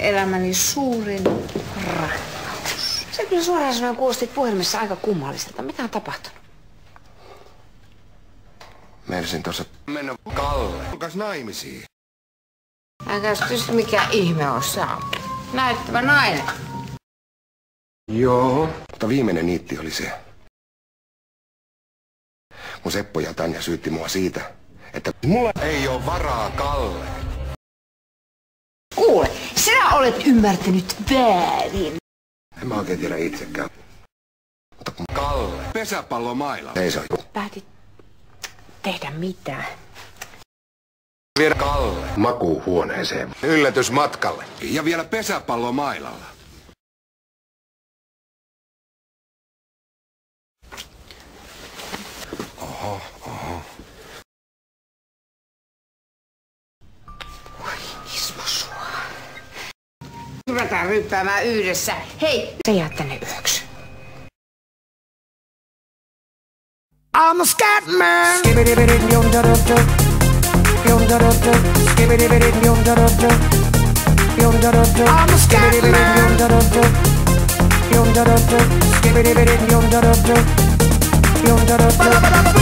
elämäni suurin rakkaus. Sä kyllä suoraan sanoen kuulostit puhelimessa aika kummalliselta. Mitä on tapahtunut? Meinasin tuossa mennä Kalle kanssa naimisiin. Älkääs kysy mikä ihme on saanut. Näyttävä nainen. Joo. Mutta viimeinen niitti oli se. Kun Seppo ja Tanja syytti mua siitä, että mulla ei ole varaa Kalle. Kuule, sinä olet ymmärtänyt väärin. En mä oikein tiedä itsekään. Mutta kun Kalle pesäpallomailla seisoi. Päätit tehdä mitään. Viedä Kalle makuuhuoneeseen yllätysmatkalle. Ja vielä pesäpallomailalla. Oho. Oi, Ismo sua. Ruvetaan ryppäämään yhdessä. Hei, sä jäät tänne yöksi. I'm a scat man. I'm a scat man.